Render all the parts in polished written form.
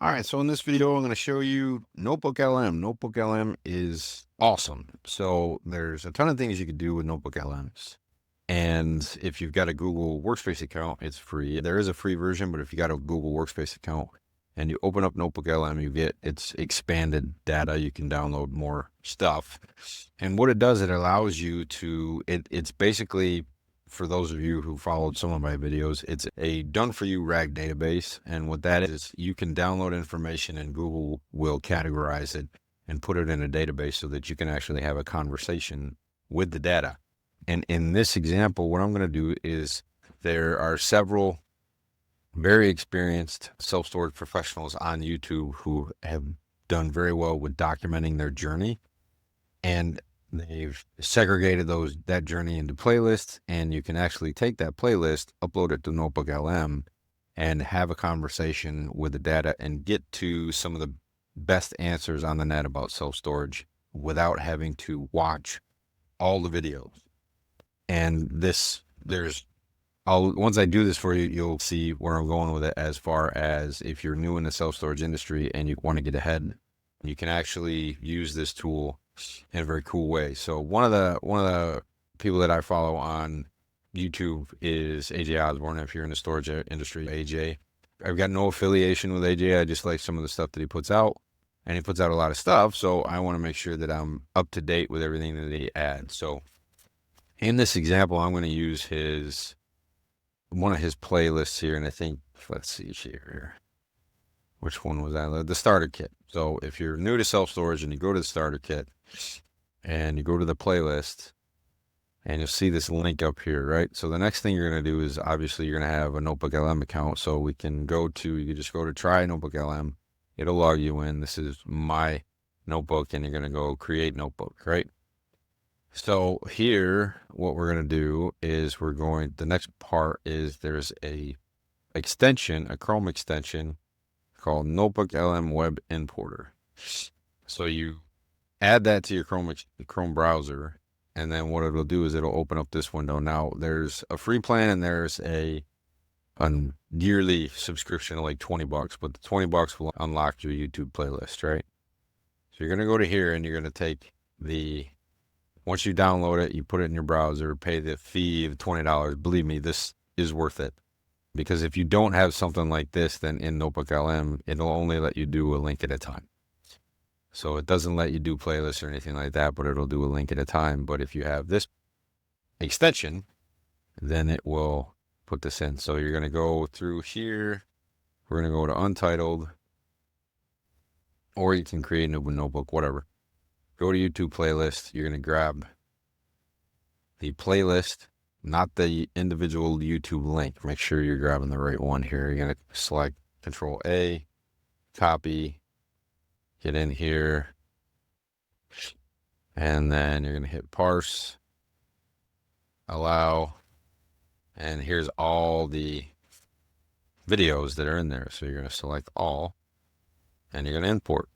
All right, so in this video, I'm going to show you NotebookLM. NotebookLM is awesome. So there's a ton of things you can do with NotebookLMs. And if you've got a Google Workspace account, it's free. There is a free version, but if you got a Google Workspace account and you open up NotebookLM, you get its expanded data. You can download more stuff. And what it does, it allows you to, it's basically, for those of you who followed some of my videos, it's a done-for-you RAG database. And what that is, you can download information and Google will categorize it and put it in a database so that you can actually have a conversation with the data. And in this example, what I'm going to do is there are several very experienced self-storage professionals on YouTube who have done very well with documenting their journey. And they've segregated that journey into playlists, and you can actually take that playlist, upload it to NotebookLM, and have a conversation with the data and get to some of the best answers on the net about self-storage without having to watch all the videos. And once I do this for you, you'll see where I'm going with it. As far as if you're new in the self-storage industry and you want to get ahead, you can actually use this tool in a very cool way. So one of the people that I follow on YouTube is AJ Osborne. If you're in the storage industry, AJ, I've got no affiliation with AJ. I just like some of the stuff that he puts out, and he puts out a lot of stuff. So I want to make sure that I'm up to date with everything that he adds. So in this example, I'm going to use one of his playlists here, and I think, let's see here. Which one was that? The starter kit. So if you're new to self-storage and you go to the starter kit and you go to the playlist, and you'll see this link up here, right? So the next thing you're going to do is obviously you're going to have a NotebookLM account. So you can just go to try NotebookLM. It'll log you in. This is my notebook, and you're going to go create notebook, right? So here, what we're going to do is the next part is there's a Chrome extension called NotebookLM Web Importer. So you add that to your Chrome browser, and then what it'll do is it'll open up this window. Now there's a free plan and there's a yearly subscription of like $20, but the $20 will unlock your YouTube playlist, right? So you're going to go to here and you're going to take once you download it, you put it in your browser, pay the fee of $20. Believe me, this is worth it. Because if you don't have something like this, then in NotebookLM, it'll only let you do a link at a time. So it doesn't let you do playlists or anything like that, but it'll do a link at a time. But if you have this extension, then it will put this in. So you're going to go through here. We're going to go to Untitled, or you can create a new notebook, whatever. Go to YouTube playlist. You're going to grab the playlist, not the individual YouTube link. Make sure you're grabbing the right one here. You're going to select Control A, copy, get in here, and then you're going to hit parse, allow, and here's all the videos that are in there. So you're going to select all, and you're going to import.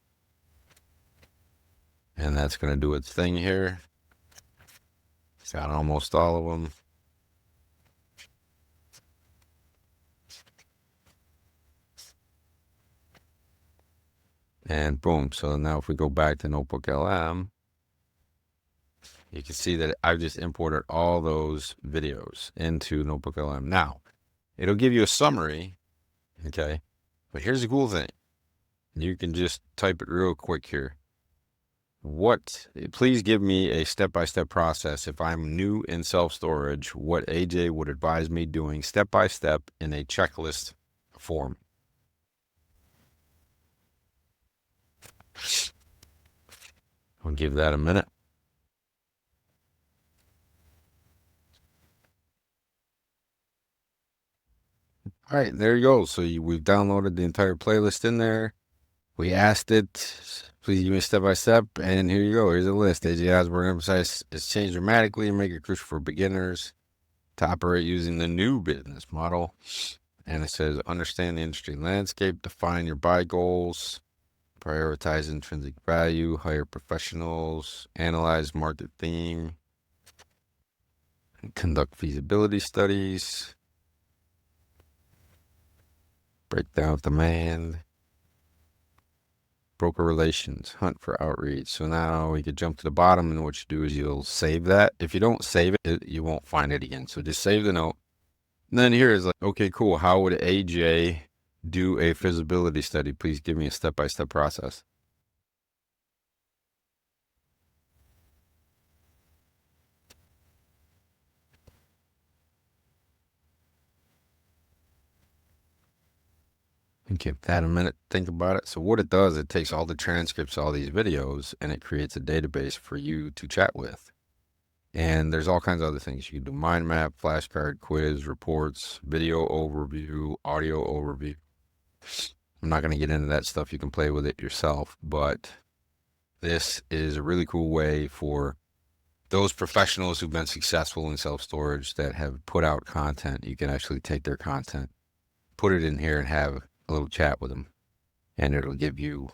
And that's going to do its thing here. It's got almost all of them. And boom. So now if we go back to NotebookLM, you can see that I've just imported all those videos into NotebookLM. Now, it'll give you a summary, okay? But here's the cool thing. You can just type it real quick here. Please give me a step-by-step process if I'm new in self-storage, what AJ would advise me doing step-by-step in a checklist form. I'll give that a minute. All right, there you go. So we've downloaded the entire playlist in there. We asked it, please give me step-by-step, and here you go. Here's a list. AJ Osborne emphasized it's changed dramatically and make it crucial for beginners to operate using the new business model. And it says, understand the industry landscape, define your buy goals, prioritize intrinsic value, hire professionals, analyze market theme, conduct feasibility studies, break down demand, broker relations, hunt for outreach. So now we could jump to the bottom, and what you do is you'll save that. If you don't save it, you won't find it again. So just save the note. And then here is like, okay, cool. How would AJ do a feasibility study? Please give me a step-by-step process. And give that a minute, think about it. So what it does, it takes all the transcripts, all these videos, and it creates a database for you to chat with. And there's all kinds of other things. You can do mind map, flashcard, quiz, reports, video overview, audio overview. I'm not going to get into that stuff. You can play with it yourself, but this is a really cool way for those professionals who've been successful in self-storage that have put out content. You can actually take their content, put it in here, and have a little chat with them, and it'll give you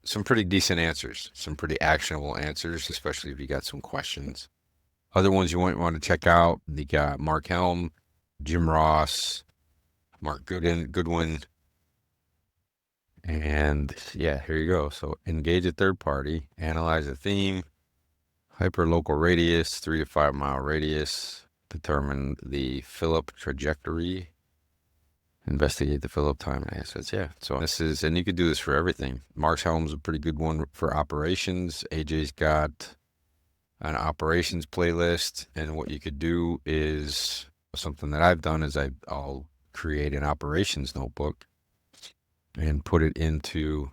some pretty decent answers, some pretty actionable answers, especially if you got some questions. Other ones you might want to check out, you got Mark Helm, Jim Ross, Mark Goodwin, and yeah, here you go. So engage a third party, analyze a theme, hyperlocal radius, 3 to 5 mile radius, determine the fill-up trajectory, investigate the fill-up time and assets. Yeah, so this is, and you could do this for everything. Mark Helm's a pretty good one for operations. AJ's got an operations playlist, and what you could do is something that I've done is I'll create an operations notebook and put it into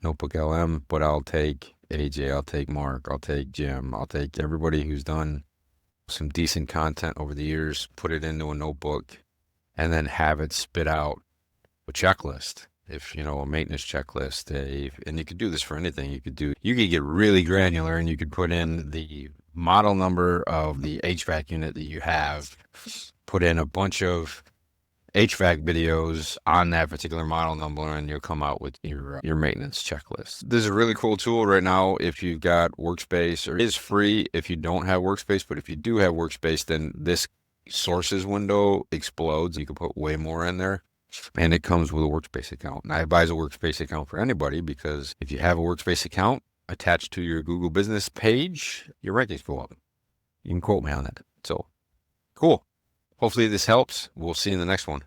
NotebookLM, but I'll take AJ, I'll take Mark, I'll take Jim, I'll take everybody who's done some decent content over the years, put it into a notebook, and then have it spit out a checklist. If you know, a maintenance checklist, and you could do this for anything. You could get really granular, and you could put in the model number of the HVAC unit that you have, put in a bunch of HVAC videos on that particular model number, and you'll come out with your maintenance checklist. This is a really cool tool right now if you've got Workspace, or it is free if you don't have Workspace, but if you do have Workspace, then this sources window explodes. You can put way more in there. And it comes with a Workspace account. And I advise a Workspace account for anybody, because if you have a Workspace account attached to your Google business page, your rankings go up. You can quote me on that. So cool. Hopefully this helps. We'll see you in the next one.